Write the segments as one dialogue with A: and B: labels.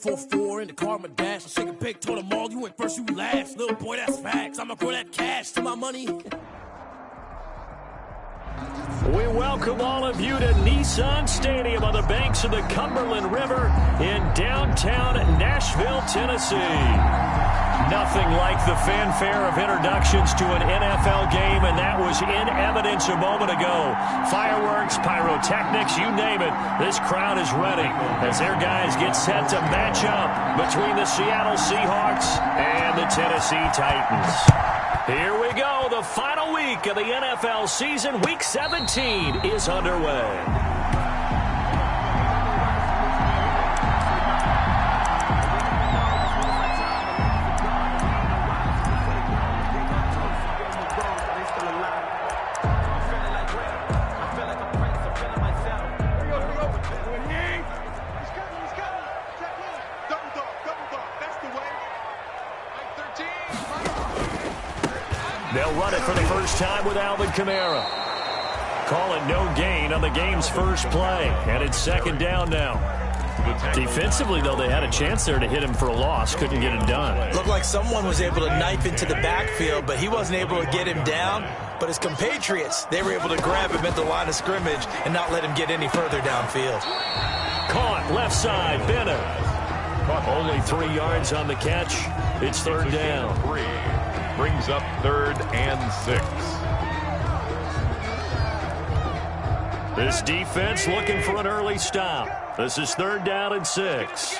A: 4-4 in the car, my dash. I shake a big, told them all, you went first, you last. Little boy, that's facts. I'ma grow that cash to my money.
B: We welcome all of you to Nissan Stadium on the banks of the Cumberland River in downtown Nashville, Tennessee. Nothing like the fanfare of introductions to an NFL game, and that was in evidence a moment ago. Fireworks, pyrotechnics, you name it. This crowd is ready as their guys get set to match up between the Seattle Seahawks and the Tennessee Titans. Here we go. The final week of the NFL season, Week 17, is underway. They'll run it for the first time with Alvin Kamara. Call it no gain on the game's first play, and it's second down now. Defensively, though, they had a chance there to hit him for a loss. Couldn't get it done.
C: Looked like someone was able to knife into the backfield, but he wasn't able to get him down. But his compatriots, they were able to grab him at the line of scrimmage and not let him get any further downfield.
B: Caught left side, Bennett. Only 3 yards on the catch. It's third down.
D: Brings up 3rd and 6.
B: This defense looking for an early stop. This is 3rd down and 6.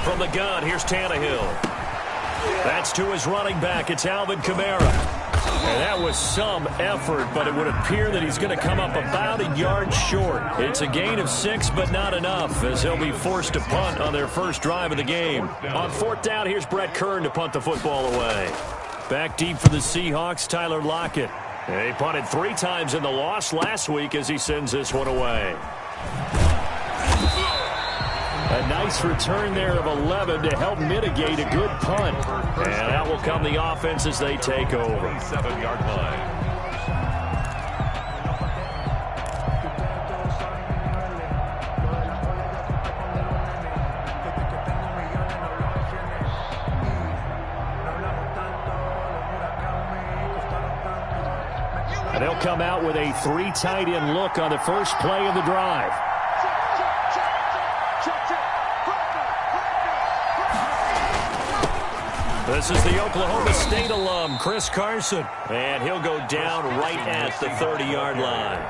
B: From the gun, here's Tannehill. That's to his running back. It's Alvin Kamara. And that was some effort, but it would appear that he's going to come up about a yard short. It's a gain of 6, but not enough, as he'll be forced to punt on their first drive of the game. On 4th down, here's Brett Kern to punt the football away. Back deep for the Seahawks, Tyler Lockett. He punted 3 times in the loss last week as he sends this one away. A nice return there of 11 to help mitigate a good punt. And out will come the offense as they take over.
D: 7-yard line.
B: And they'll come out with a 3 tight end look on the first play of the drive. This is the Oklahoma State alum, Chris Carson. And he'll go down right at the 30-yard line.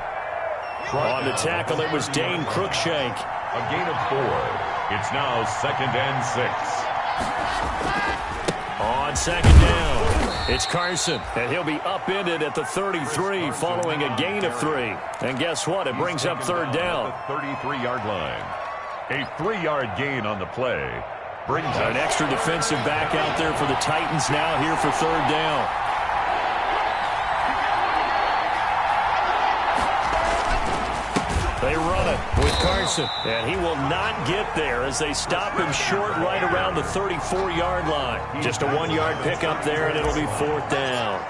B: On the tackle, it was Dane Cruikshank.
D: A gain of 4. It's now 2nd and 6.
B: On 2nd down, it's Carson. And he'll be upended at the 33 following a gain of 3. And guess what? It brings up 3rd down.
D: The 33-yard line. A 3-yard gain on the play. Brings
B: an extra defensive back out there for the Titans now here for 3rd down. They run it with Carson, and he will not get there as they stop him short right around the 34-yard line. Just a 1-yard pickup there, and it'll be 4th down.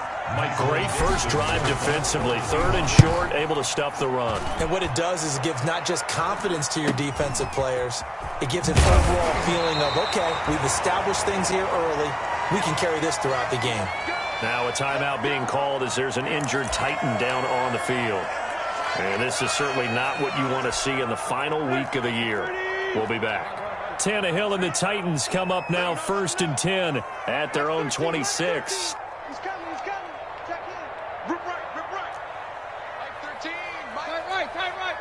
B: Great first drive defensively. 3rd and short, able to stop the run.
C: And what it does is it gives not just confidence to your defensive players, it gives an overall feeling of, okay, we've established things here early. We can carry this throughout the game.
B: Now a timeout being called as there's an injured Titan down on the field. And this is certainly not what you want to see in the final week of the year. We'll be back. Tannehill and the Titans come up now 1st and 10 at their own 26.
E: He's coming. Check in. Rip right. Like 13. Tight right.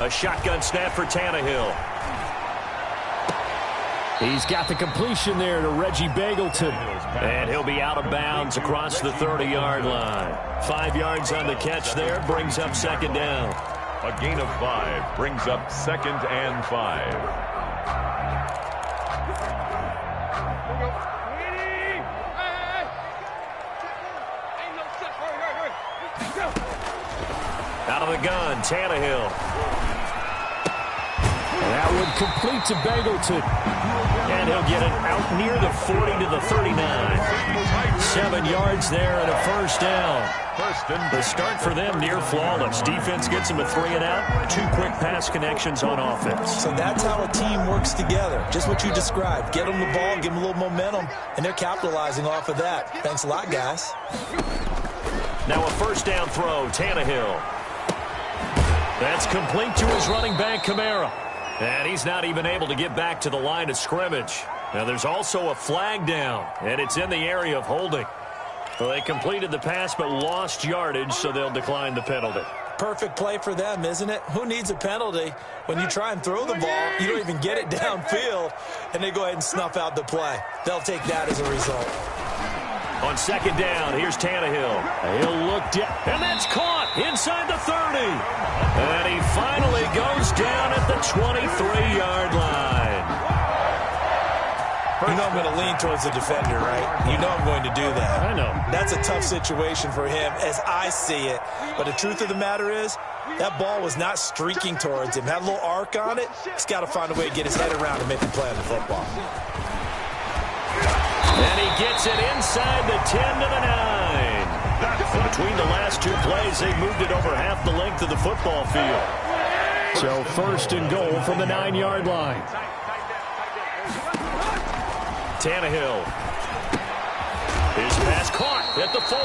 B: A shotgun snap for Tannehill. He's got the completion there to Reggie Bagleton. And he'll be out of bounds across the 30-yard line. 5 yards on the catch there, brings up 2nd down.
D: A gain of 5 brings up 2nd and 5.
B: Out of the gun, Tannehill. That would complete to Bangleton. And he'll get it out near the 40 to the 39. 7 yards there and a first down. The start for them near flawless. Defense gets them a 3 and out. 2 quick pass connections on offense.
C: So that's how a team works together. Just what you described. Get them the ball, give them a little momentum, and they're capitalizing off of that. Thanks a lot, guys.
B: Now a first down throw, Tannehill. That's complete to his running back, Kamara. And he's not even able to get back to the line of scrimmage. Now there's also a flag down, and it's in the area of holding. Well, they completed the pass but lost yardage, so they'll decline the penalty.
C: Perfect play for them, isn't it? Who needs a penalty? When you try and throw the ball, you don't even get it downfield, and they go ahead and snuff out the play. They'll take that as a result.
B: On second down, here's Tannehill. He'll look down, and that's caught inside the 30. And he finally goes down at the 23-yard line.
C: You know I'm going to lean towards the defender, right? You know I'm going to do that.
B: I know.
C: That's a tough situation for him as I see it. But the truth of the matter is, that ball was not streaking towards him. Had a little arc on it. He's got to find a way to get his head around and make a play on the football.
B: And he gets it inside the 10 to the 9. And between the last 2 plays, they moved it over half the length of the football field. So first and goal from the 9-yard line. Tannehill. His pass caught at the 4.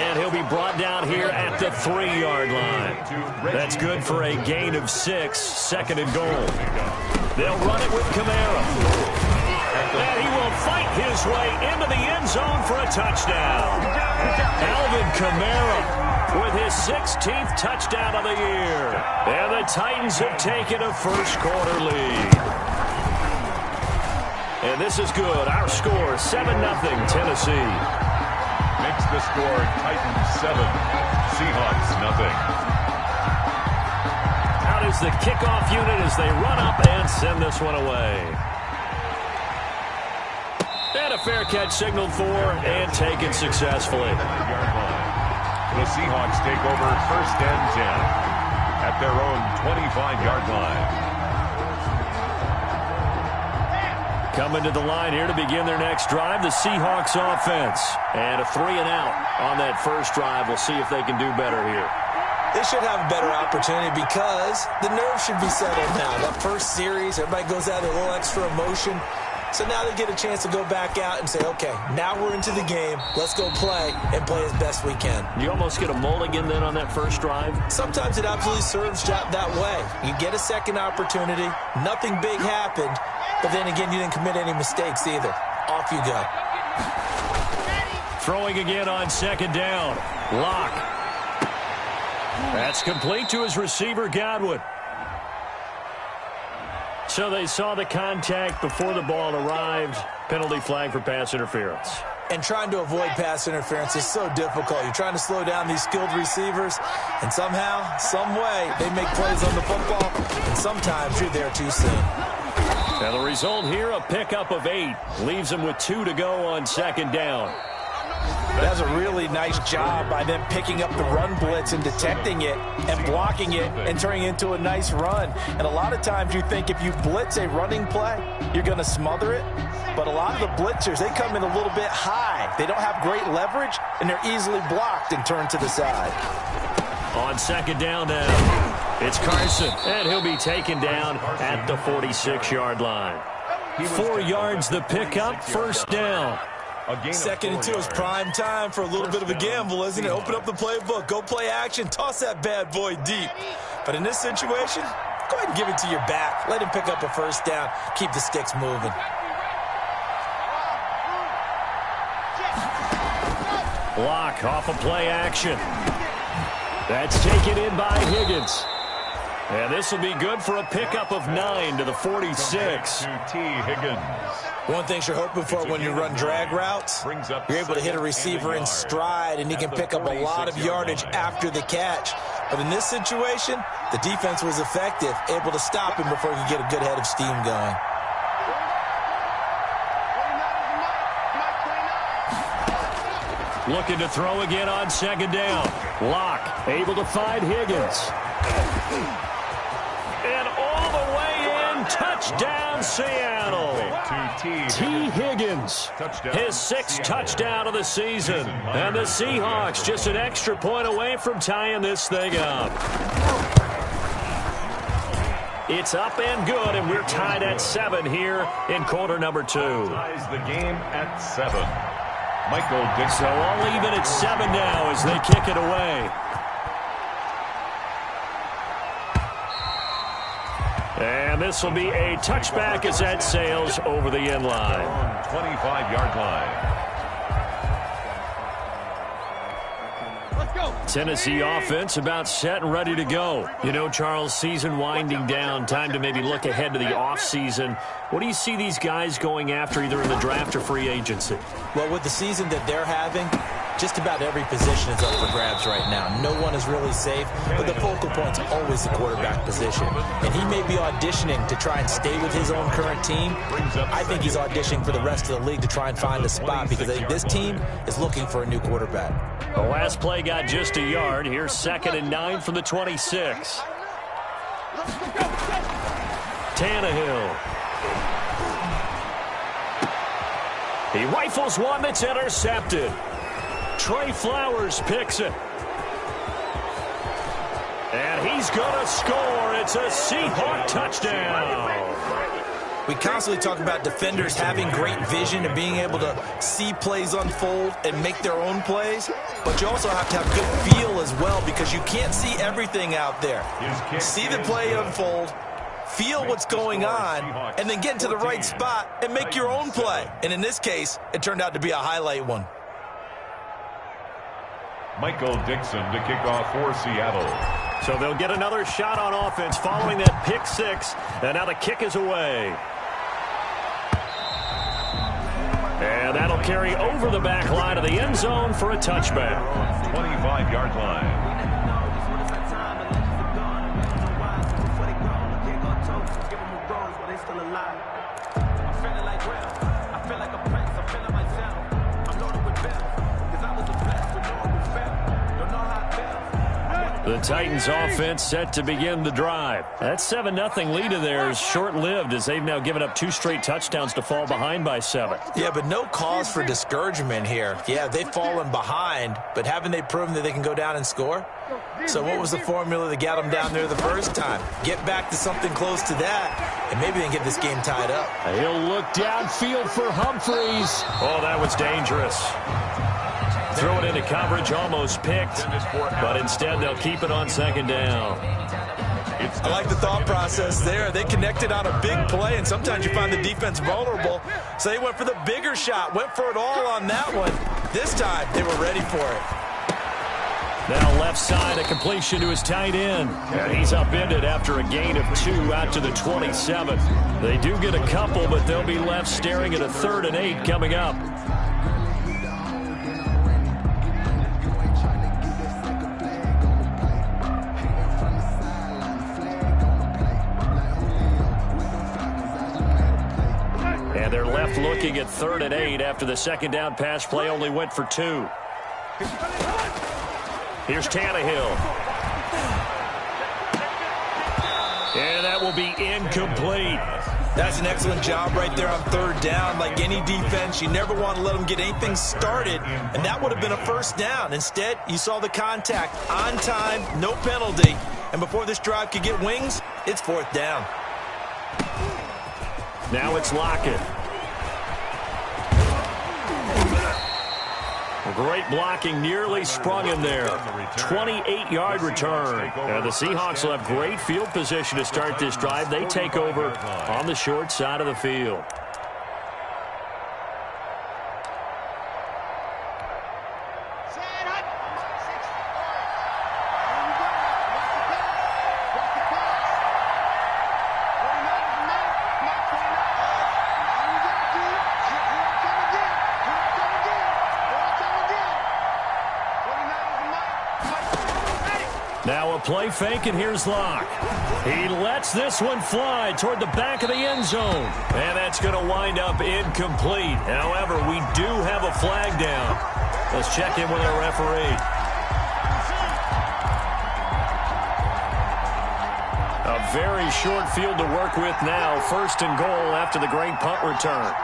B: And he'll be brought down here at the 3-yard line. That's good for a gain of 6, second and goal. They'll run it with Kamara. And he will fight his way into the end zone for a touchdown. Alvin Kamara with his 16th touchdown of the year. And the Titans have taken a first-quarter lead. And this is good. Our score, 7-0 Tennessee.
D: Makes the score Titans 7, Seahawks 0.
B: Out is the kickoff unit as they run up and send this one away. And a fair catch signaled for and taken successfully.
D: The Seahawks take over first and 10 at their own 25-yard line.
B: Coming to the line here to begin their next drive, the Seahawks offense. And a 3 and out on that first drive. We'll see if they can do better here.
C: They should have a better opportunity because the nerves should be settled now. That first series, everybody goes out with a little extra emotion. So now they get a chance to go back out and say, okay, now we're into the game. Let's go play and play as best we can.
B: You almost get a mulligan then on that first drive?
C: Sometimes it absolutely serves that way. You get a second opportunity. Nothing big happened. But then again, you didn't commit any mistakes either. Off you go.
B: Throwing again on second down. Lock. That's complete to his receiver, Godwin. So they saw the contact before the ball arrived. Penalty flag for pass interference.
C: And trying to avoid pass interference is so difficult. You're trying to slow down these skilled receivers, and somehow, some way, they make plays on the football, and sometimes you're there too soon.
B: Now the result here, a pickup of 8. Leaves them with 2 to go on second down.
F: That's a really nice job by them picking up the run blitz and detecting it and blocking it and turning it into a nice run. And a lot of times you think if you blitz a running play, you're going to smother it. But a lot of the blitzers, they come in a little bit high. They don't have great leverage, and they're easily blocked and turned to the side.
B: On second down now, it's Carson, and he'll be taken down at the 46-yard line. 4 yards the pickup, first down.
C: Second and 2 is prime time for a little bit of a gamble, isn't it? Open up the playbook, go play action, toss that bad boy deep. But in this situation, go ahead and give it to your back. Let him pick up a first down, keep the sticks moving.
B: Lock off a play action. That's taken in by Higgins. And this will be good for a pickup of 9 to the 46.
D: T. Higgins.
C: One thing you're hoping for when you run drag routes, you're able to hit a receiver in stride, and he can pick up a lot of yardage after the catch. But in this situation, the defense was effective, able to stop him before he could get a good head of steam going.
B: Looking to throw again on second down. Lock able to find Higgins. And all the way in, touchdown Seattle. T. Higgins, his 6th touchdown of the season. And the Seahawks just an extra point away from tying this thing up. It's up and good, and we're tied at 7 here in quarter number 2.
D: Ties the game at 7. Michael Dixon.
B: So all even at 7 now as they kick it away. And this will be a touchback as that sails over the end line.
D: 25-yard line.
B: Tennessee offense about set and ready to go. You know, Charles, season winding down, time to maybe look ahead to the offseason. What do you see these guys going after either in the draft or free agency?
F: Well, with the season that they're having, just about every position is up for grabs right now. No one is really safe, but the focal point's always the quarterback position. And he may be auditioning to try and stay with his own current team. I think he's auditioning for the rest of the league to try and find a spot because I think this team is looking for a new quarterback.
B: The last play got just a yard. Here's 2nd and 9 from the 26. Tannehill. He rifles one that's intercepted. Trey Flowers picks it. And he's going to score. It's a Seahawk touchdown.
F: We constantly talk about defenders having great vision and being able to see plays unfold and make their own plays, but you also have to have good feel as well because you can't see everything out there. See the play unfold, feel what's going on, and then get into the right spot and make your own play. And in this case, it turned out to be a highlight one.
D: Michael Dixon to kick off for Seattle.
B: So they'll get another shot on offense following that pick 6, and now the kick is away. And that'll carry over the back line of the end zone for a touchback.
D: 25-yard line.
B: The Titans offense set to begin the drive. That 7-0 lead of theirs short-lived as they've now given up 2 straight touchdowns to fall behind by 7.
F: Yeah, but no cause for discouragement here. Yeah, they've fallen behind, but haven't they proven that they can go down and score? So what was the formula that got them down there the first time? Get back to something close to that, and maybe they can get this game tied up.
B: He'll look downfield for Humphreys. Oh, that was dangerous. Throw it into coverage, almost picked, but instead they'll keep it on 2nd down.
F: I like the thought process there. They connected on a big play, and sometimes you find the defense vulnerable. So they went for the bigger shot, went for it all on that one. This time, they were ready for it.
B: Now left side, a completion to his tight end. And he's upended after a gain of 2 out to the 27. They do get a couple, but they'll be left staring at a 3rd and 8 coming up. And they're left looking at 3rd and 8 after the 2nd down pass play only went for 2. Here's Tannehill. And that will be incomplete.
F: That's an excellent job right there on 3rd down. Like any defense, you never want to let them get anything started, and that would have been a 1st down. Instead, you saw the contact on time, no penalty, and before this drive could get wings, it's 4th down.
B: Now it's Lockett. Great blocking, nearly sprung him there. 28-yard return. And the Seahawks will have great field position to start this drive. They take over on the short side of the field. Now a play fake, and here's Locke. He lets this one fly toward the back of the end zone. And that's going to wind up incomplete. However, we do have a flag down. Let's check in with our referee. A very short field to work with now. First and goal after the great punt return.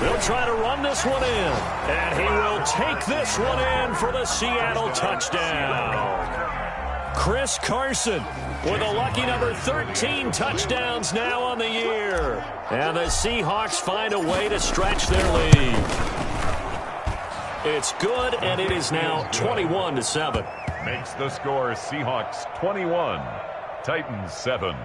B: They'll try to run this one in, and he will take this one in for the Seattle touchdown. Chris Carson with a lucky number 13 touchdowns now on the year. And the Seahawks find a way to stretch their lead. It's good, and it is now 21-7.
D: Makes the score Seahawks 21, Titans 7.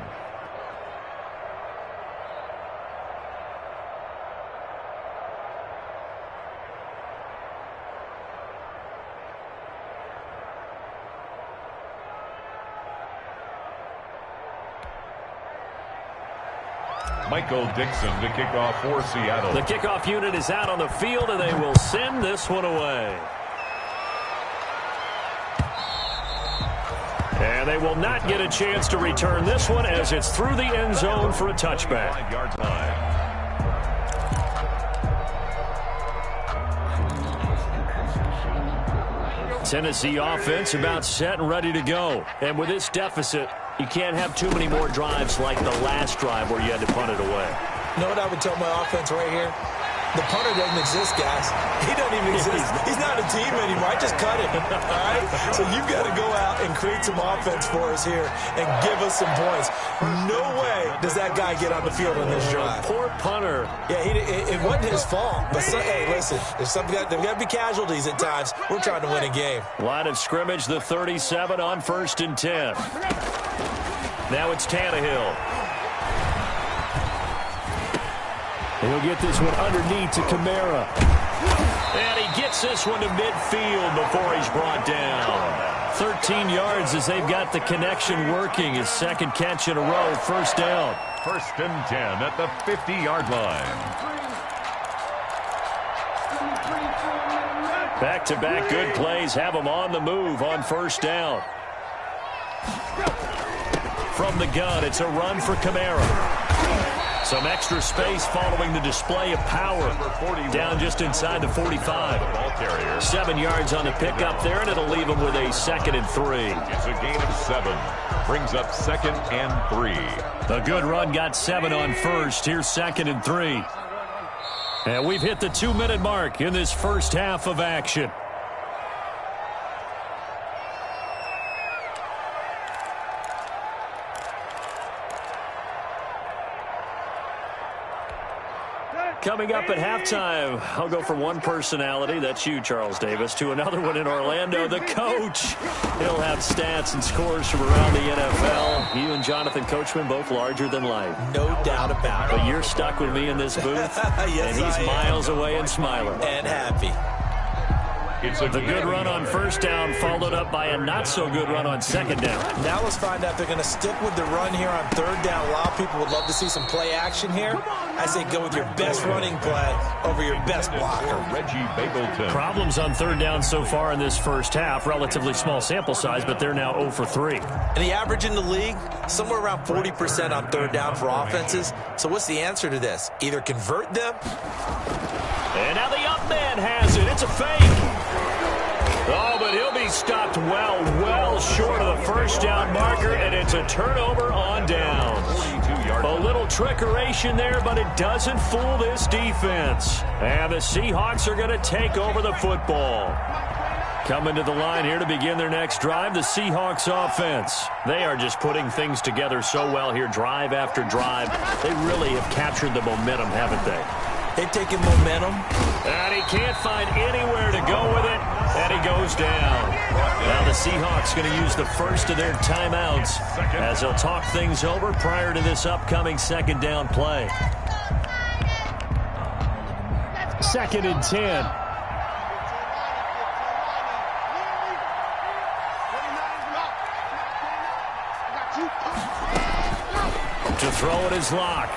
D: Michael Dixon to kick off for Seattle.
B: The kickoff unit is out on the field, and they will send this one away. And they will not get a chance to return this one as it's through the end zone for a touchback.
D: 5-yard line.
B: Tennessee offense about set and ready to go. And with this deficit, you can't have too many more drives like the last drive where you had to punt it away.
C: You know what I would tell my offense right here? The punter doesn't exist, guys. He doesn't even exist. He's not a team anymore. I just cut him, all right? So you've got to go out and create some offense for us here and give us some points. No way does that guy get on the field on this drive.
B: Poor punter.
C: Yeah, it wasn't his fault. But, hey, listen, there's got to be casualties at times. We're trying to win a game.
B: Line of scrimmage, the 37 on 1st and 10. Now it's Tannehill. He'll get this one underneath to Kamara. And he gets this one to midfield before he's brought down. 13 yards as they've got the connection working. His second catch in a row, first down.
D: 1st and 10 at the 50-yard line.
B: Back-to-back good plays have him on the move on first down. From the gun, it's a run for Kamara. Some extra space following the display of power. Down just inside the 45. 7 yards on the pickup there, and it'll leave him with a 2nd and 3.
D: It's a gain of 7. Brings up 2nd and 3.
B: The good run got 7 on first. Here's 2nd and 3. And we've hit the 2-minute mark in this first half of action. Coming up at halftime, I'll go from one personality, that's you, Charles Davis, to another one in Orlando, the coach. He'll have stats and scores from around the NFL. You and Jonathan Coachman, both larger than life.
C: No doubt about it.
B: But you're stuck with me in this booth,
C: yes,
B: and he's miles away and smiling.
C: And happy.
D: It's a
B: The good run on first down followed up by a not-so-good run on second down.
C: Now let's find out if they're going to stick with the run here on third down. A lot of people would love to see some play action here. I say go with your best running play over your best blocker.
D: Reggie Bagleton.
B: Problems on third down so far in this first half. Relatively small sample size, but they're now 0 for 3.
C: And the average in the league, somewhere around 40% on third down for offenses. So what's the answer to this? Either convert them.
B: And now the up man has it. It's a fake. Oh, but he'll be stopped well short of the first down marker, and it's a turnover on downs. A little trickeration there, but it doesn't fool this defense. And the Seahawks are going to take over the football. Coming to the line here to begin their next drive, the Seahawks offense. They are just putting things together so well here, drive after drive. They really have captured the momentum, haven't they?
C: They've taken momentum.
B: And he can't find anywhere to go with it, and he goes down. Now the Seahawks going to use the first of their timeouts as they'll talk things over prior to this upcoming second down play. 2nd and 10. To throw it is Locke.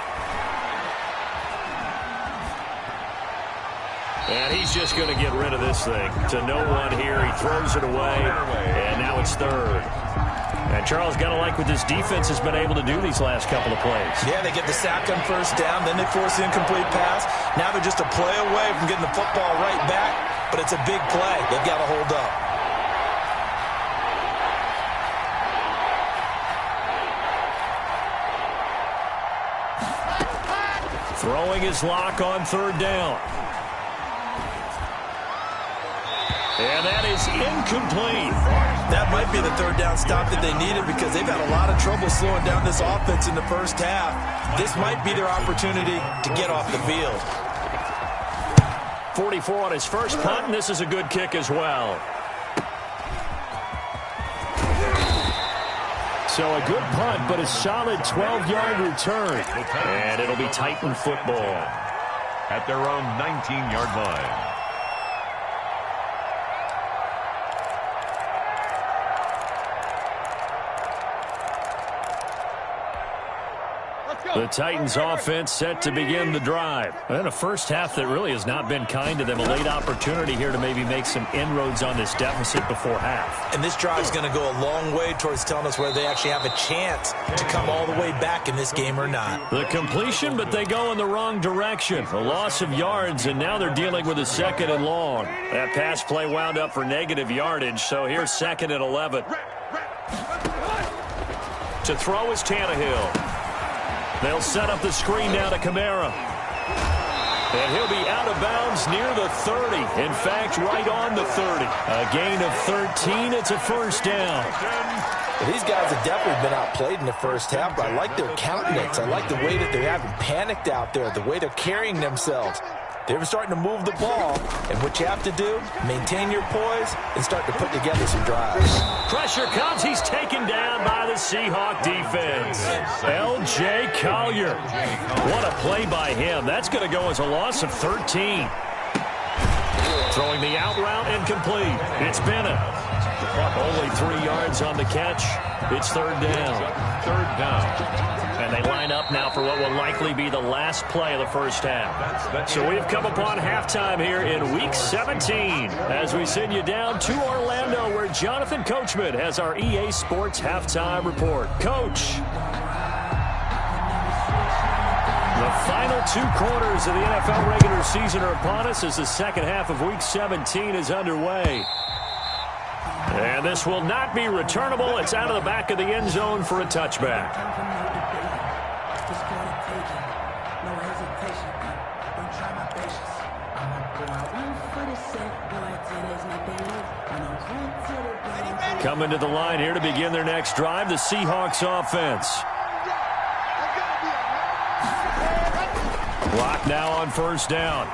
B: And he's just going to get rid of this thing. To no one here. He throws it away. And now it's third. And Charles, got to like what this defense has been able to do these last couple of plays.
F: Yeah, they get the sack on first down, then they force the incomplete pass. Now they're just a play away from getting the football right back, but it's a big play. They've got to hold up.
B: Throwing his lock on third down. And that is incomplete.
F: That might be the third down stop that they needed because they've had a lot of trouble slowing down this offense in the first half. This might be their opportunity to get off the field.
B: 44 on his first punt, and this is a good kick as well. So a good punt, but a solid 12-yard return. And it'll be Titan football
D: at their own 19-yard line.
B: The Titans offense set to begin the drive. And a first half that really has not been kind to them. A late opportunity here to maybe make some inroads on this deficit before half.
F: And this drive is going to go a long way towards telling us whether they actually have a chance to come all the way back in this game or not.
B: The completion, but they go in the wrong direction. A loss of yards, and now they're dealing with a second and long. That pass play wound up for negative yardage, so here's second and 11. To throw is Tannehill. They'll set up the screen now to Kamara. And he'll be out of bounds near the 30. In fact, right on the 30. A gain of 13. It's a first down.
F: Well, these guys have definitely been outplayed in the first half, but I like their countenance. I like the way that they haven't panicked out there, the way they're carrying themselves. They're starting to move the ball, and what you have to do, maintain your poise and start to put together some drives.
B: Pressure comes. He's taken down by the Seahawk defense. L.J. Collier. What a play by him. That's going to go as a loss of 13. Throwing the out route incomplete. It's Bennett. Only 3 yards on the catch. It's third down.
D: Third down.
B: And they line up now for what will likely be the last play of the first half. So we've come upon halftime here in Week 17 as we send you down to Orlando where Jonathan Coachman has our EA Sports Halftime Report. Coach. The final 2 quarters of the NFL regular season are upon us as the second half of Week 17 is underway. And this will not be returnable. It's out of the back of the end zone for a touchback. Coming to the line here to begin their next drive, the Seahawks offense. Clock now on first down.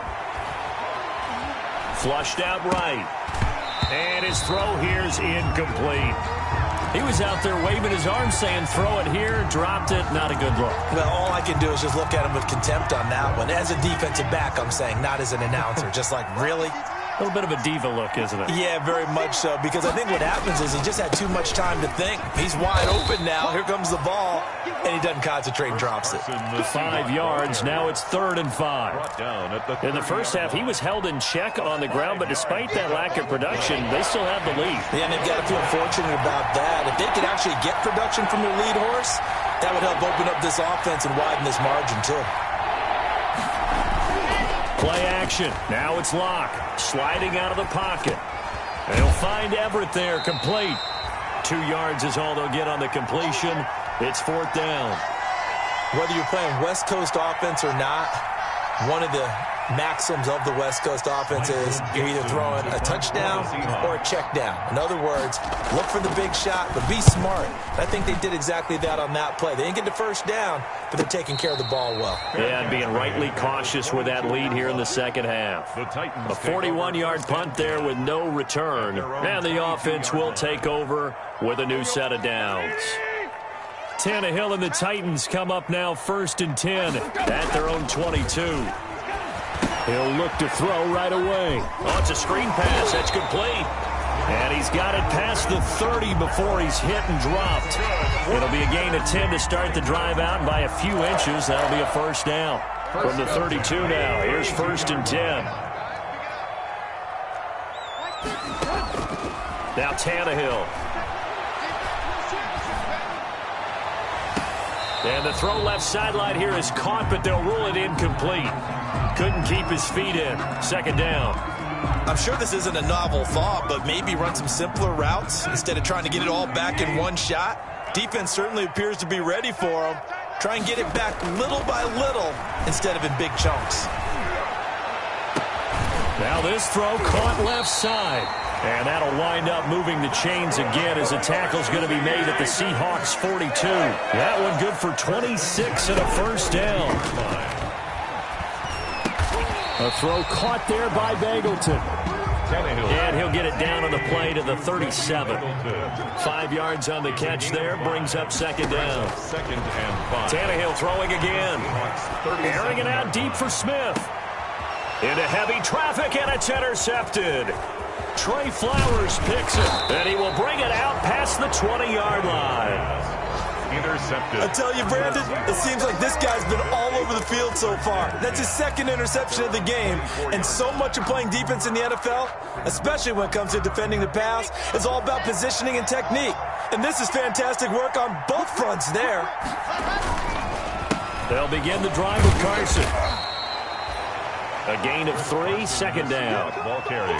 B: Flushed out right. And his throw here is incomplete. He was out there waving his arms saying, throw it here, dropped it, not a good look.
F: Well, all I can do is just look at him with contempt on that one. As a defensive back, I'm saying, not as an announcer. Just like, really?
B: A little bit of a diva look, isn't it?
F: Yeah, very much so, because I think what happens is he just had too much time to think. He's wide open now. Here comes the ball, and he doesn't concentrate and drops it.
B: 5 yards. Now it's 3rd and 5. In the first half, he was held in check on the ground, but despite that lack of production, they still have the lead.
F: Yeah, and they've got to feel fortunate about that. If they could actually get production from their lead horse, that would help open up this offense and widen this margin, too.
B: Play action. Now it's Locke. Sliding out of the pocket. And he'll find Everett there. Complete. 2 yards is all they'll get on the completion. It's 4th down.
F: Whether you're playing West Coast offense or not, one of the maxims of the West Coast offense is you're either throwing a touchdown or a check down. In other words, look for the big shot, but be smart. I think they did exactly that on that play. They didn't get the first down, but they're taking care of the ball well.
B: Yeah, and being rightly cautious with that lead here in the second half. A 41-yard punt there with no return. And the offense will take over with a new set of downs. Tannehill and the Titans come up now 1st and 10 at their own 22. He'll look to throw right away. Oh, it's a screen pass. That's complete. And he's got it past the 30 before he's hit and dropped. It'll be a gain of 10 to start the drive out by a few inches. That'll be a first down. From the 32 now, here's 1st and 10. Now Tannehill. And the throw left sideline here is caught, but they'll rule it incomplete. Couldn't keep his feet in. Second down.
C: I'm sure this isn't a novel thought, but maybe run some simpler routes instead of trying to get it all back in one shot. Defense certainly appears to be ready for him. Try and get it back little by little instead of in big chunks.
B: Now this throw caught left side. And that'll wind up moving the chains again as the tackle's going to be made at the Seahawks 42. That one good for 26 and a first down. A throw caught there by Bangleton. And he'll get it down on the play to the 37. 5 yards on the catch there, brings up second down.
D: Second and 5.
B: Tannehill throwing again. Airing it out deep for Smith. Into heavy traffic, and it's intercepted. Trey Flowers picks it, and he will bring it out past the 20-yard line.
D: Intercepted.
C: I tell you, Brandon, it seems like this guy's been all over the field so far. That's his second interception of the game, and so much of playing defense in the NFL, especially when it comes to defending the pass, is all about positioning and technique. And this is fantastic work on both fronts there.
B: They'll begin the drive with Carson. A gain of 3, second down.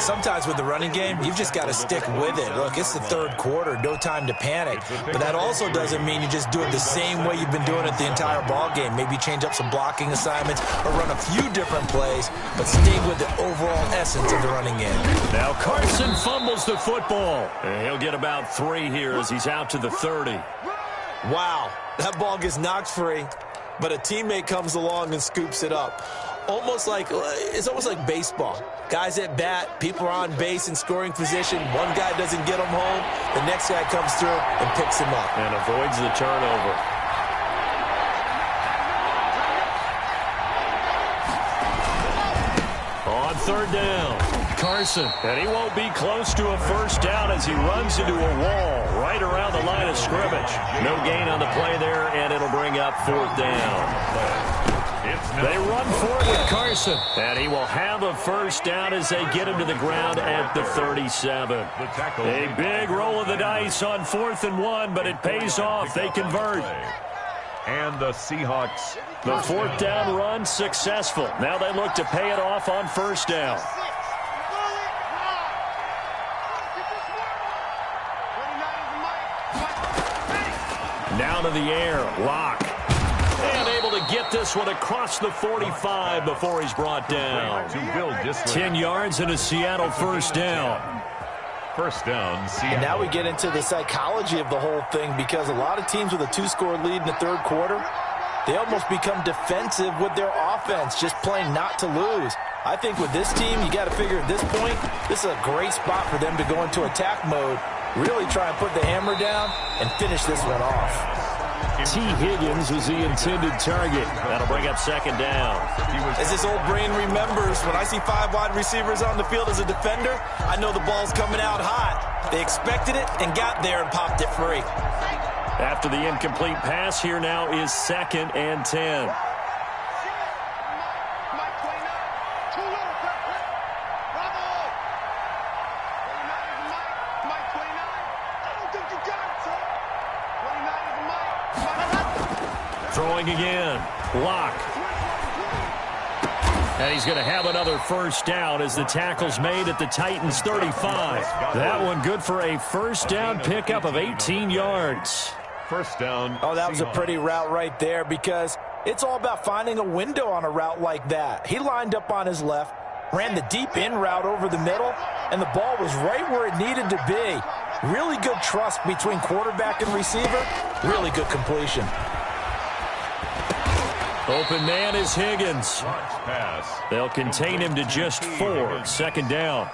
C: Sometimes with the running game, you've just got to stick with it. Look, it's the third quarter, no time to panic. But that also doesn't mean you just do it the same way you've been doing it the entire ball game. Maybe change up some blocking assignments or run a few different plays, but stay with the overall essence of the running game.
B: Now Carson fumbles the football. And he'll get about 3 here as he's out to the 30.
C: Wow, that ball gets knocked free, but a teammate comes along and scoops it up. It's almost like baseball. Guys at bat, people are on base in scoring position. One guy doesn't get them home. The next guy comes through and picks him up.
B: And avoids the turnover. On third down, Carson. And he won't be close to a first down as he runs into a wall right around the line of scrimmage. No gain on the play there, and it'll bring up fourth down. They run for it with Carson, and he will have a first down as they get him to the ground at the 37. A big roll of the dice on 4th and 1, but it pays off. They convert.
D: And the Seahawks.
B: The fourth down run successful. Now they look to pay it off on first down. Down to the air, Locke. And able to get this one across the 45 before he's brought down. 10 yards and a Seattle first down.
D: First down, Seattle.
F: And now we get into the psychology of the whole thing, because a lot of teams with a 2-score lead in the third quarter, they almost become defensive with their offense, just playing not to lose. I think with this team, you got to figure at this point, this is a great spot for them to go into attack mode, really try and put the hammer down and finish this one off.
B: T. Higgins was the intended target. That'll bring up second down.
C: As this old brain remembers, when I see 5 wide receivers on the field as a defender, I know the ball's coming out hot. They expected it and got there and popped it free.
B: After the incomplete pass, here now is 2nd and 10. Throwing again. Locke. And he's going to have another first down as the tackle's made at the Titans 35. That one good for a first down pickup of 18 yards.
D: First down.
F: Oh, that was a pretty route right there, because it's all about finding a window on a route like that. He lined up on his left, ran the deep in route over the middle, and the ball was right where it needed to be. Really good trust between quarterback and receiver. Really good completion.
B: Open man is Higgins. They'll contain him to just 4. Second down.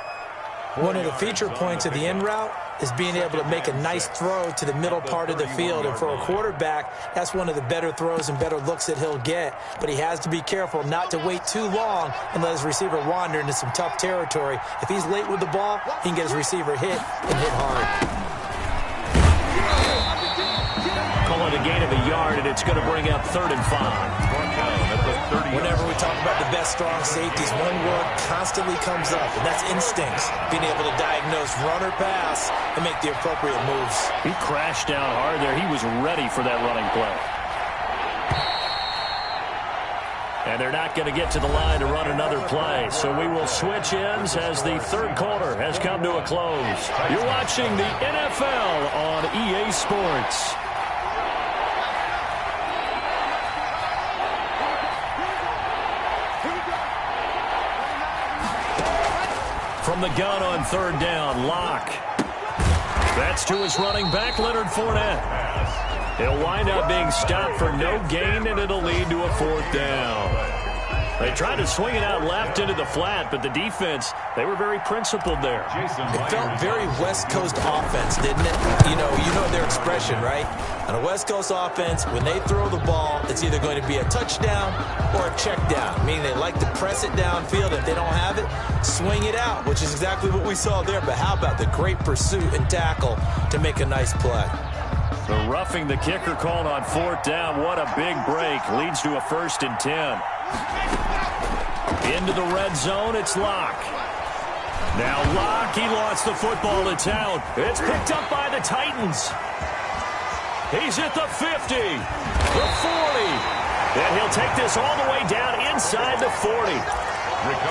C: One of the feature points of the in route is being able to make a nice throw to the middle part of the field. And for a quarterback, that's one of the better throws and better looks that he'll get. But he has to be careful not to wait too long and let his receiver wander into some tough territory. If he's late with the ball, he can get his receiver hit and hit hard.
B: Call it a gain of a yard, and it's going to bring up 3rd and 5.
C: Whenever we talk about the best strong safeties, one word constantly comes up, and that's instincts. Being able to diagnose run or pass and make the appropriate moves.
B: He crashed down hard there. He was ready for that running play. And they're not going to get to the line to run another play. So we will switch ends as the third quarter has come to a close. You're watching the NFL on EA Sports. From the gun on third down, Locke. That's to his running back, Leonard Fournette. He'll wind up being stopped for no gain, and it'll lead to a fourth down. They tried to swing it out left into the flat, but the defense, they were very principled there.
C: It felt very West Coast offense, didn't it? You know their expression, right? On a West Coast offense, when they throw the ball, it's either going to be a touchdown or a check down, meaning they like to press it downfield. If they don't have it, swing it out, which is exactly what we saw there. But how about the great pursuit and tackle to make a nice play?
B: The roughing the kicker called on fourth down. What a big break. Leads to a 1st and 10. Into the red zone, it's Locke. Now Locke, he lost the football to town. It's picked up by the Titans. He's at the 50, the 40. And he'll take this all the way down inside the 40.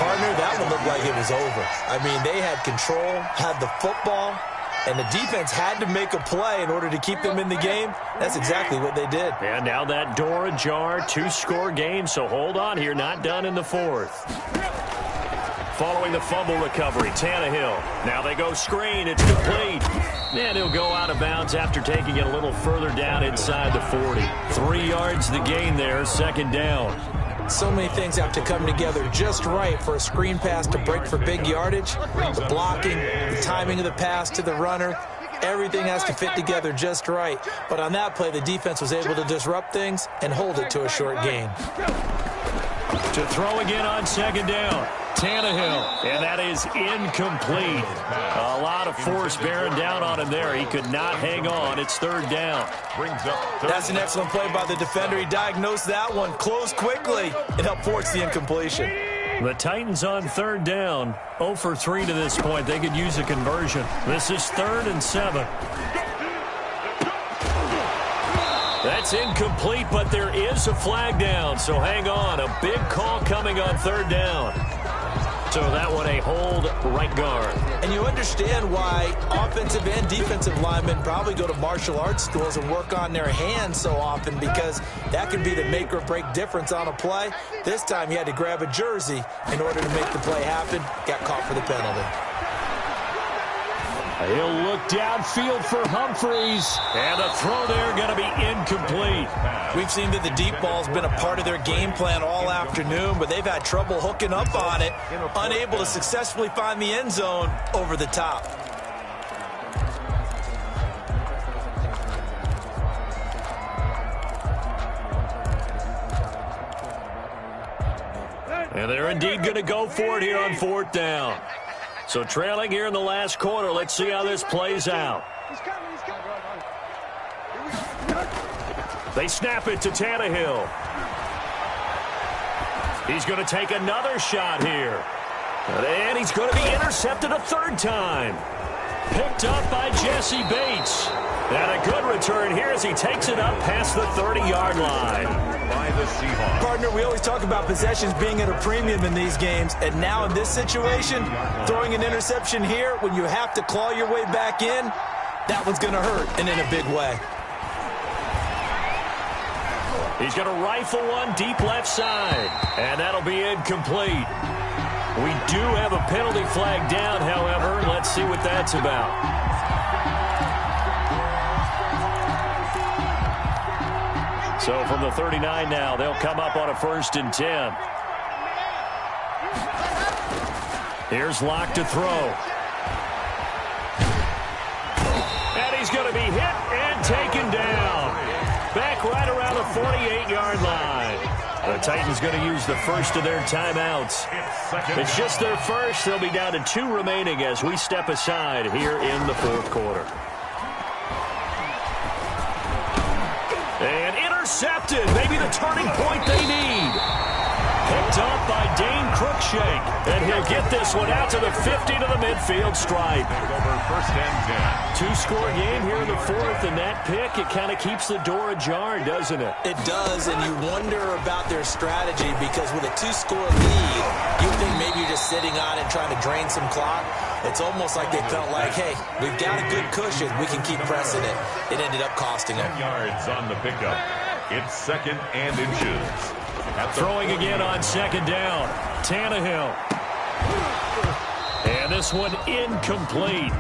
C: Partner, that one looked like it was over. I mean, they had control, had the football, and the defense had to make a play in order to keep them in the game. That's exactly what they did.
B: And now that door ajar, 2-score game, so hold on here, not done in the fourth. Following the fumble recovery, Tannehill. Now they go screen, it's complete. And he'll go out of bounds after taking it a little further down inside the 40. 3 yards the gain there, 2nd down.
C: So many things have to come together just right for a screen pass to break for big yardage. The blocking, the timing of the pass to the runner, everything has to fit together just right. But on that play, the defense was able to disrupt things and hold it to a short gain.
B: To throw again on 2nd down, Tannehill, and that is incomplete. A lot of force bearing down on him there. He could not hang on. It's 3rd down.
C: That's an excellent play by the defender. He diagnosed that one, closed quickly, and helped force the incompletion.
B: The Titans on 3rd down, 0 for 3 to this point. They could use a conversion. This is 3rd and 7. That's incomplete, but there is a flag down, so hang on. A big call coming on 3rd down. So that one a hold right guard.
C: And you understand why offensive and defensive linemen probably go to martial arts schools and work on their hands so often, because that can be the make or break difference on a play. This time he had to grab a jersey in order to make the play happen. Got caught for the penalty.
B: He'll look downfield for Humphreys. And the throw there going to be incomplete.
C: We've seen that the deep ball's been a part of their game plan all afternoon, but they've had trouble hooking up on it, unable to successfully find the end zone over the top.
B: And they're indeed going to go for it here on 4th down. So trailing here in the last quarter. Let's see how this plays out. They snap it to Tannehill. He's going to take another shot here. And he's going to be intercepted a 3rd time. Picked up by Jesse Bates. And a good return here as he takes it up past the 30-yard line.
D: By the Seahawks.
C: Partner, we always talk about possessions being at a premium in these games, and now in this situation, throwing an interception here when you have to claw your way back in, that one's going to hurt, and in a big way.
B: He's going to rifle one deep left side, and that'll be incomplete. We do have a penalty flag down, however. Let's see what that's about. So from the 39 now, they'll come up on a 1st and 10. Here's Locke to throw. And he's going to be hit and taken down. Back right around the 48-yard line. The Titans going to use the first of their timeouts. It's just their first. They'll be down to 2 remaining as we step aside here in the 4th quarter. And intercepted. Maybe the turning point they need. Picked up by Dane Cruikshank. shake. And he'll get this one out to the 50 to the midfield stripe.
D: Over first and 10.
B: Two-score game here in the fourth, and that pick, it kind of keeps the door ajar, doesn't it?
C: It does, and you wonder about their strategy because with a two-score lead, you think maybe you're just sitting on it trying to drain some clock. It's almost like they felt like, hey, we've got a good cushion. We can keep pressing it. It ended up costing them.
D: 10 yards on the pickup. It's second and inches.
B: Throwing again on second down. Tannehill. And this one incomplete.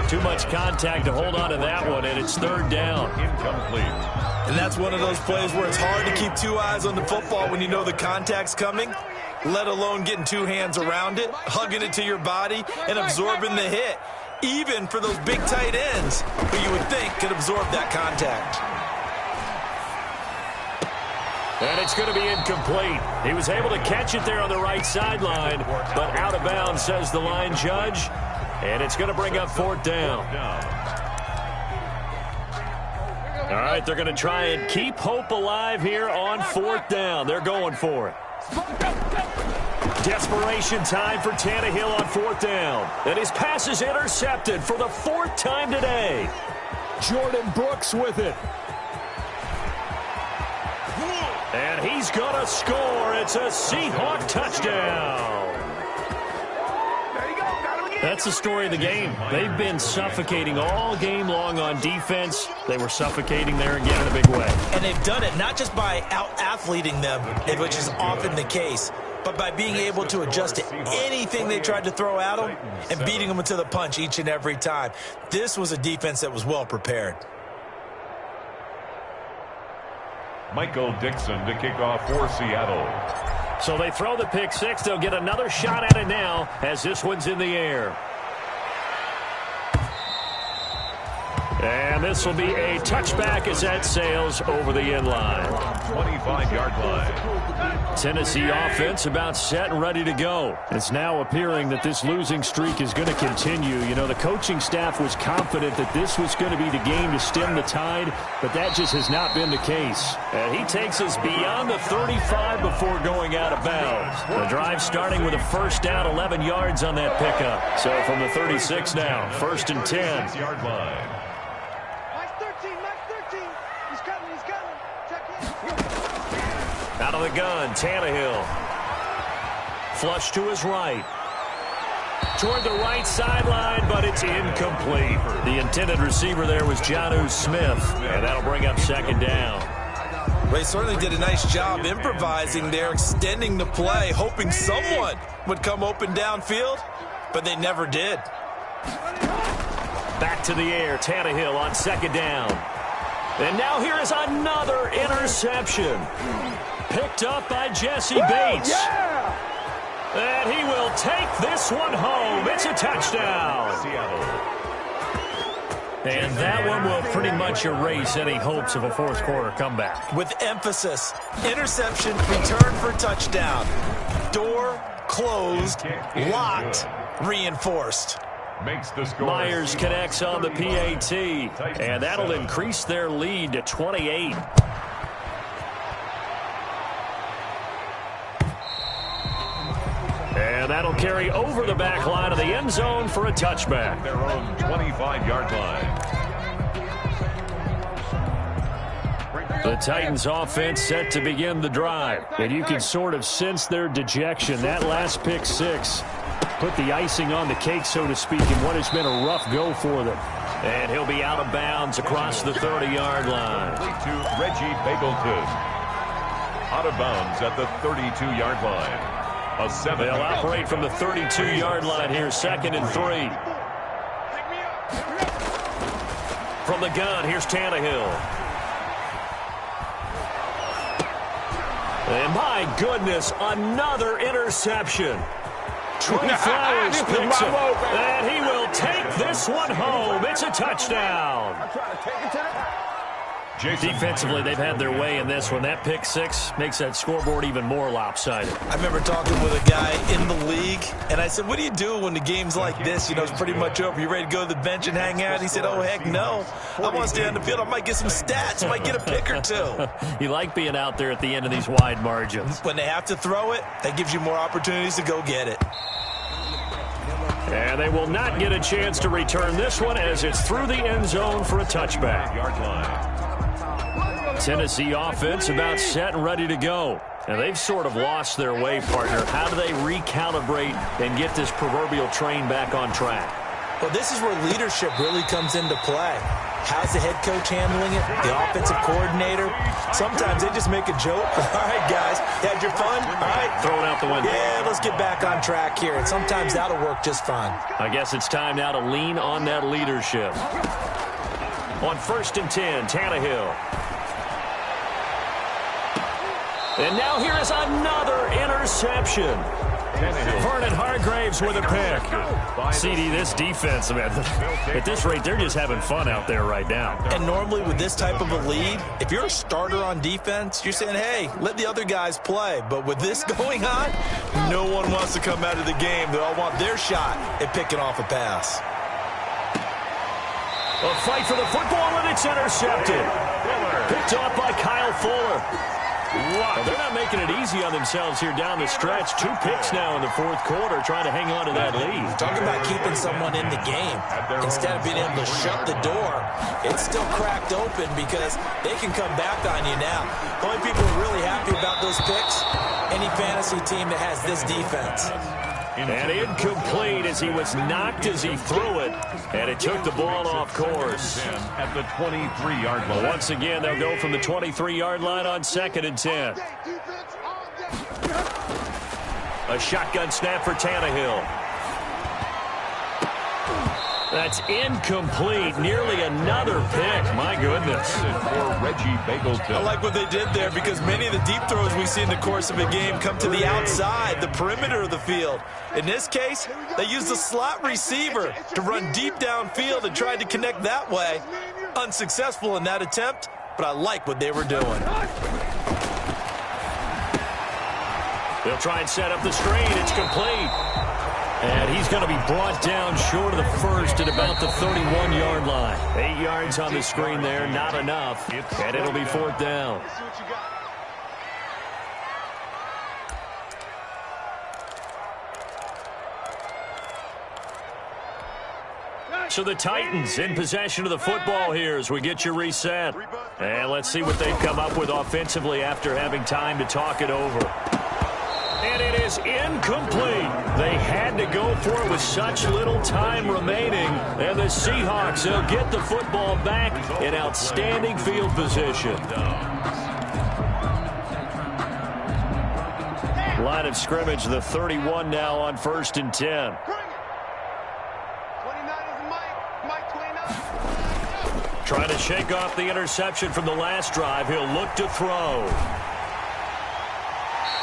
B: Too much contact to hold on to that one, and it's third down.
D: Incomplete.
C: And that's one of those plays where it's hard to keep two eyes on the football when you know the contact's coming, let alone getting two hands around it, hugging it to your body, and absorbing the hit, even for those big tight ends who you would think could absorb that contact.
B: And it's going to be incomplete. He was able to catch it there on the right sideline, but out of bounds, says the line judge. And it's going to bring up fourth down. All right, they're going to try and keep hope alive here on fourth down. They're going for it. Desperation time for Tannehill on fourth down. And his pass is intercepted for the fourth time today. Jordan Brooks with it. And he's going to score. It's a Seahawk touchdown. That's the story of the game. They've been suffocating all game long on defense. They were suffocating there again in a big way.
C: And they've done it not just by out-athleting them, which is often the case, but by being able to adjust to anything they tried to throw at them and beating them to the punch each and every time. This was a defense that was well prepared.
D: Michael Dixon to kick off for Seattle.
B: So they throw the pick six. They'll get another shot at it now as this one's in the air. And this will be a touchback as that sails over the end line.
D: 25-yard line.
B: Tennessee offense about set and ready to go. It's now appearing that this losing streak is going to continue. You know, the coaching staff was confident that this was going to be the game to stem the tide, but that just has not been the case. And he takes us beyond the 35 before going out of bounds. The drive starting with a first down, 11 yards on that pickup. So from the 36 now, first and 10.
D: 6-yard line.
B: Out of the gun, Tannehill. Flush to his right. Toward the right sideline, but it's incomplete. The intended receiver there was Jonnu Smith, and that'll bring up second down.
C: Well, he certainly did a nice job improvising there, extending the play, hoping someone would come open downfield, but they never did.
B: Back to the air, Tannehill on second down. And now here is another interception. Picked up by Jesse Bates. And he will take this one home. It's a touchdown. And that one will pretty much erase any hopes of a fourth quarter comeback.
C: With emphasis, interception, return for touchdown. Door closed, locked, reinforced.
D: Makes the score.
B: Myers connects on the PAT, and that'll increase their lead to 28. And that'll carry over the back line of the end zone for a touchback.
D: Their own 25-yard line.
B: The Titans offense set to begin the drive. And you can sort of sense their dejection. That last pick six put the icing on the cake, so to speak, in what has been a rough go for them. And he'll be out of bounds across the 30-yard line.
D: To Reggie Bagleton. Out of bounds at the 32-yard line.
B: They'll operate from the 32-yard line here, second and 3. From the gun, here's Tannehill. And my goodness, another interception. Trey Flowers picks it, and he will take this one home. It's a touchdown. Defensively, they've had their way in this one. That pick six makes that scoreboard even more lopsided.
F: I remember talking with a guy in the league, and I said, what do you do when the game's like this? You know, it's pretty much over. You ready to go to the bench and hang out? He said, oh, heck no. I want to stay on the field. I might get some stats. I might get a pick or two.
B: You like being out there at the end of these wide margins.
F: When they have to throw it, that gives you more opportunities to go get it.
B: And they will not get a chance to return this one as it's through the end zone for a touchback. Tennessee offense about set and ready to go. And they've sort of lost their way, partner. How do they recalibrate and get this proverbial train back on track?
F: Well, this is where leadership really comes into play. How's the head coach handling it? The offensive coordinator? Sometimes they just make a joke. All right, guys, had your fun? All right.
B: Throw it out the window.
F: Yeah, let's get back on track here. And sometimes that'll work just fine.
B: I guess it's time now to lean on that leadership. On 1st and 10, Tannehill. And now here is another interception. Vernon Hargreaves with a pick. CD, this defense, man, at this rate, they're just having fun out there right now.
F: And normally with this type of a lead, if you're a starter on defense, you're saying, hey, let the other guys play. But with this going on, no one wants to come out of the game. They all want their shot at picking off a pass.
B: A fight for the football, and it's intercepted. Picked off by Kyle Fuller. Wow. Well, they're not making it easy on themselves here down the stretch. 2 picks now in the 4th quarter, trying to hang on to that lead.
F: Talk about keeping someone in the game. Instead of being able to shut the door, it's still cracked open because they can come back on you now. The only people who are really happy about those picks, any fantasy team that has this defense.
B: And incomplete as he was knocked as he threw it, and it took the ball off course.
D: At the 23-yard line.
B: Once again, they'll go from the 23-yard line on 2nd and 10. A shotgun snap for Tannehill. That's incomplete. Nearly another pick. My goodness.
D: For Reggie Bagleton.
F: I like what they did there because many of the deep throws we see in the course of a game come to the outside, the perimeter of the field. In this case, they used the slot receiver to run deep downfield and tried to connect that way. Unsuccessful in that attempt, but I like what they were doing.
B: They'll try and set up the screen. It's complete. And he's going to be brought down short of the first at about the 31-yard line. 8 yards on the screen there, not enough. And it'll be 4th down. So the Titans in possession of the football here as we get you reset. And let's see what they've come up with offensively after having time to talk it over. And it is incomplete. They had to go for it with such little time remaining. And the Seahawks, they'll get the football back in outstanding field position. Line of scrimmage, the 31 now on 1st and 10. Trying to shake off the interception from the last drive. He'll look to throw.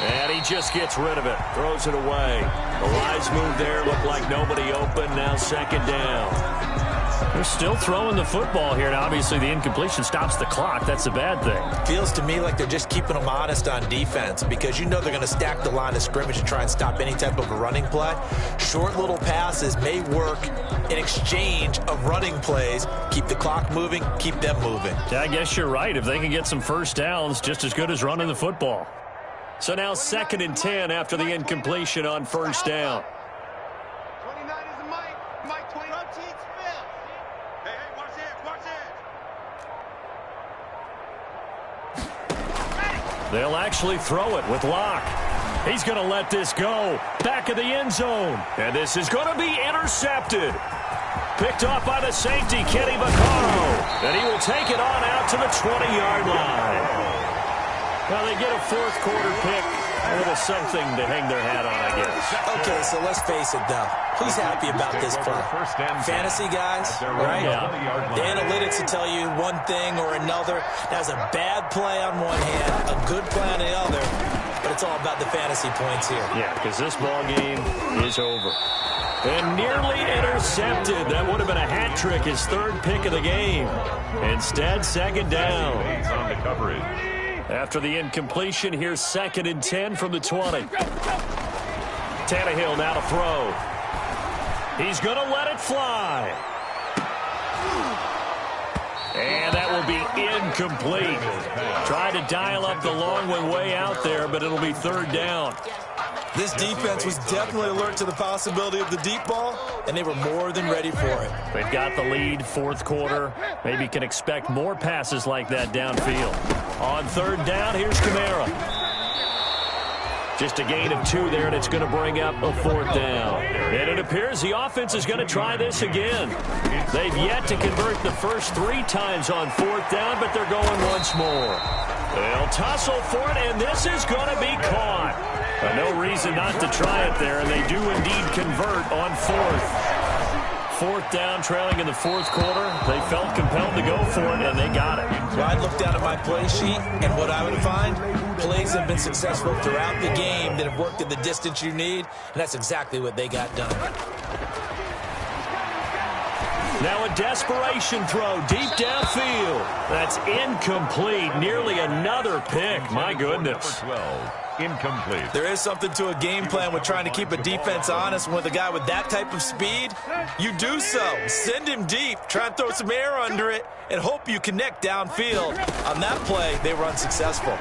B: And he just gets rid of it. Throws it away. The wise move there. Looked like nobody open. Now 2nd down. They're still throwing the football here. Now, obviously, the incompletion stops the clock. That's a bad thing.
F: Feels to me like they're just keeping them honest on defense because you know they're going to stack the line of scrimmage and try and stop any type of a running play. Short little passes may work in exchange of running plays. Keep the clock moving. Keep them moving.
B: Yeah, I guess you're right. If they can get some first downs, just as good as running the football. So now 2nd and 10 after the incompletion on 1st down.
E: 29 is the Mike 20. Hey, watch it.
B: They'll actually throw it with Locke. He's going to let this go. Back of the end zone. And this is going to be intercepted. Picked off by the safety, Kenny Vaccaro. And he will take it on out to the 20-yard line. Well, they get a 4th quarter pick. A little something to hang their hat on, I guess.
F: Okay, so let's face it, though. Who's happy about this play? Fantasy guys, right?
B: Yeah.
F: The analytics will tell you one thing or another. That's a bad play on one hand, a good play on the other.
C: but it's all about the fantasy points here.
B: Yeah, because this ball game is over. And nearly intercepted. That would have been a hat trick, his third pick of the game. Instead, second down.
D: On the coverage.
B: After the incompletion, here's 2nd and 10 from the 20. Tannehill now to throw. He's going to let it fly. And that will be incomplete. Tried to dial up the long one way out there, but it'll be 3rd down.
C: This defense was definitely alert to the possibility of the deep ball, and they were more than ready for it.
B: They've got the lead, 4th quarter. Maybe can expect more passes like that downfield. On 3rd down, here's Kamara. Just a gain of 2 there, and it's going to bring up a 4th down. And it appears the offense is going to try this again. They've yet to convert the first 3 times on 4th down, but they're going once more. They'll tussle for it, and this is going to be caught. No reason not to try it there, and they do indeed convert on 4th. 4th down, trailing in the 4th quarter. They felt compelled to go for it, and they got it.
C: Well, I'd look down at my play sheet, and what I would find, plays have been successful throughout the game that have worked at the distance you need, and that's exactly what they got done.
B: Now a desperation throw deep downfield. That's incomplete. Nearly another pick. My goodness.
D: 12. Incomplete.
C: There is something to a game plan with trying to keep a defense honest. With a guy with that type of speed, you do so. Send him deep. Try and throw some air under it and hope you connect downfield. On that play, they were unsuccessful.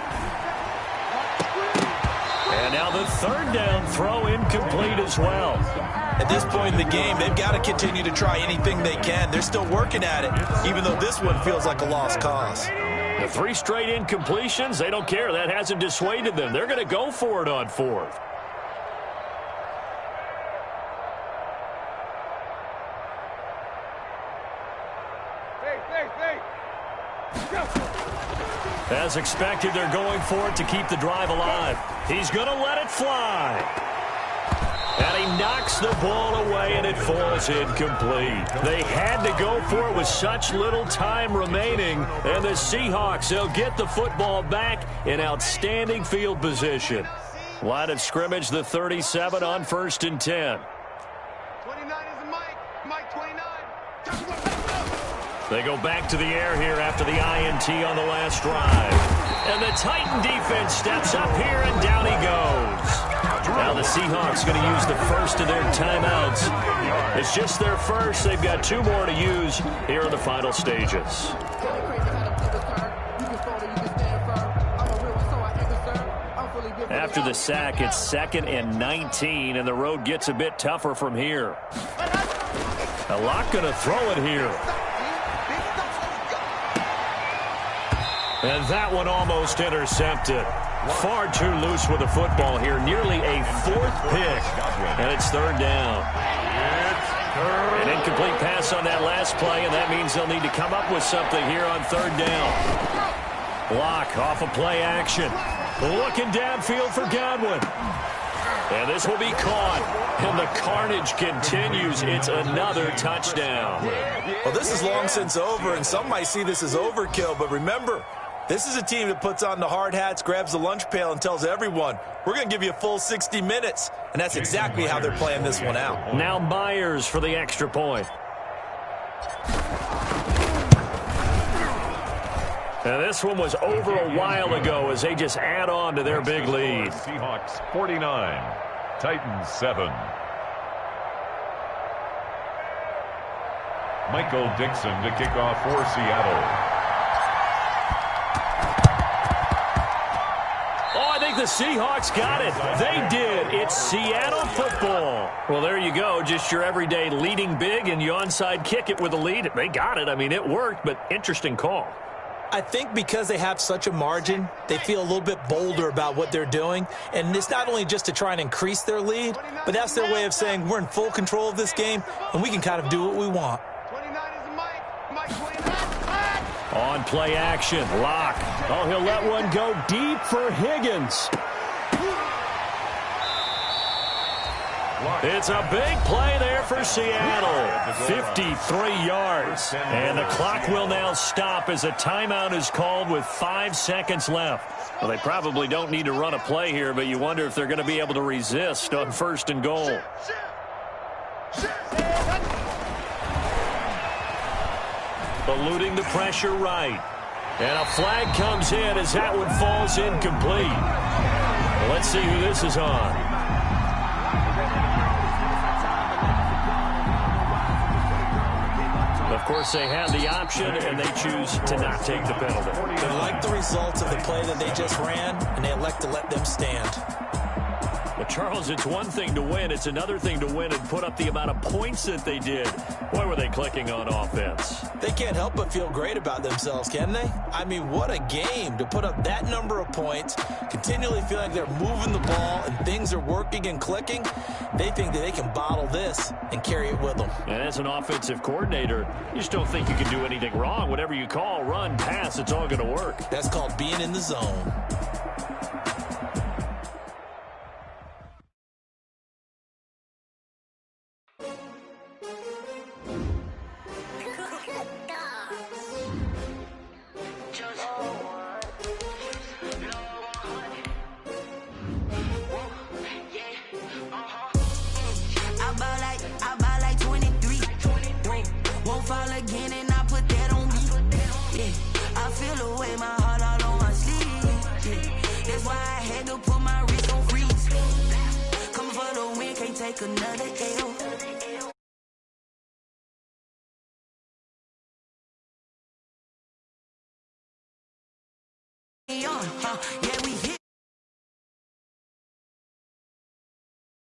B: And now the 3rd down throw incomplete as well.
C: At this point in the game, they've got to continue to try anything they can. They're still working at it, even though this one feels like a lost cause.
B: The 3 straight incompletions, they don't care. That hasn't dissuaded them. They're going to go for it on 4th. As expected, they're going for it to keep the drive alive. He's going to let it fly. And he knocks the ball away, and it falls incomplete. They had to go for it with such little time remaining. And the Seahawks, they'll get the football back in outstanding field position. Line of scrimmage, the 37 on 1st and 10.
E: 29 is Mike. Mike 29.
B: They go back to the air here after the INT on the last drive. And the Titan defense steps up here, and down he goes. Now the Seahawks going to use the first of their timeouts. It's just their first. They've got 2 more to use here in the final stages. After the sack, it's 2nd and 19, and the road gets a bit tougher from here. A lot going to throw it here. And that one almost intercepted. Far too loose with the football here. Nearly a 4th pick. And it's 3rd down. An incomplete pass on that last play, and that means they'll need to come up with something here on 3rd down. Block off of play action. Looking downfield for Godwin. And this will be caught. And the carnage continues. It's another touchdown.
C: Well, this is long since over, and some might see this as overkill, but remember, this is a team that puts on the hard hats, grabs the lunch pail, and tells everyone, we're going to give you a full 60 minutes. And that's exactly how they're playing this one out.
B: Now Myers for the extra point. And this one was over a while ago as they just add on to their big lead.
D: Seahawks 49, Titans 7. Michael Dixon to kick off for Seattle.
B: The Seahawks got it. They did. It's Seattle football. Well, there you go. Just your everyday leading big, and you onside kick it with a lead. They got it. I mean, it worked, but interesting call.
C: I think because they have such a margin, they feel a little bit bolder about what they're doing. And it's not only just to try and increase their lead, but that's their way of saying we're in full control of this game, and we can kind of do what we want.
E: 29 is Mike. Mike 29.
B: On play action, Lock. Oh, he'll let one go deep for Higgins. It's a big play there for Seattle. 53 yards. And the clock will now stop as a timeout is called with 5 seconds left. Well, they probably don't need to run a play here, but you wonder if they're going to be able to resist on 1st and goal. Eluding the pressure right. And a flag comes in as that one falls incomplete. Well, let's see who this is on. Of course, they have the option, and they choose to not take the penalty.
F: They like the results of the play that they just ran, and they elect to let them stand.
B: Well, Charles, it's one thing to win. It's another thing to win and put up the amount of points that they did. Boy, were they clicking on offense.
F: They can't help but feel great about themselves, can they? I mean, what a game to put up that number of points, continually feel like they're moving the ball and things are working and clicking. They think that they can bottle this and carry it with them.
B: And as an offensive coordinator, you just don't think you can do anything wrong. Whatever you call, run, pass, it's all going to work.
F: That's called being in the zone.
G: Another L. Yeah, we hit.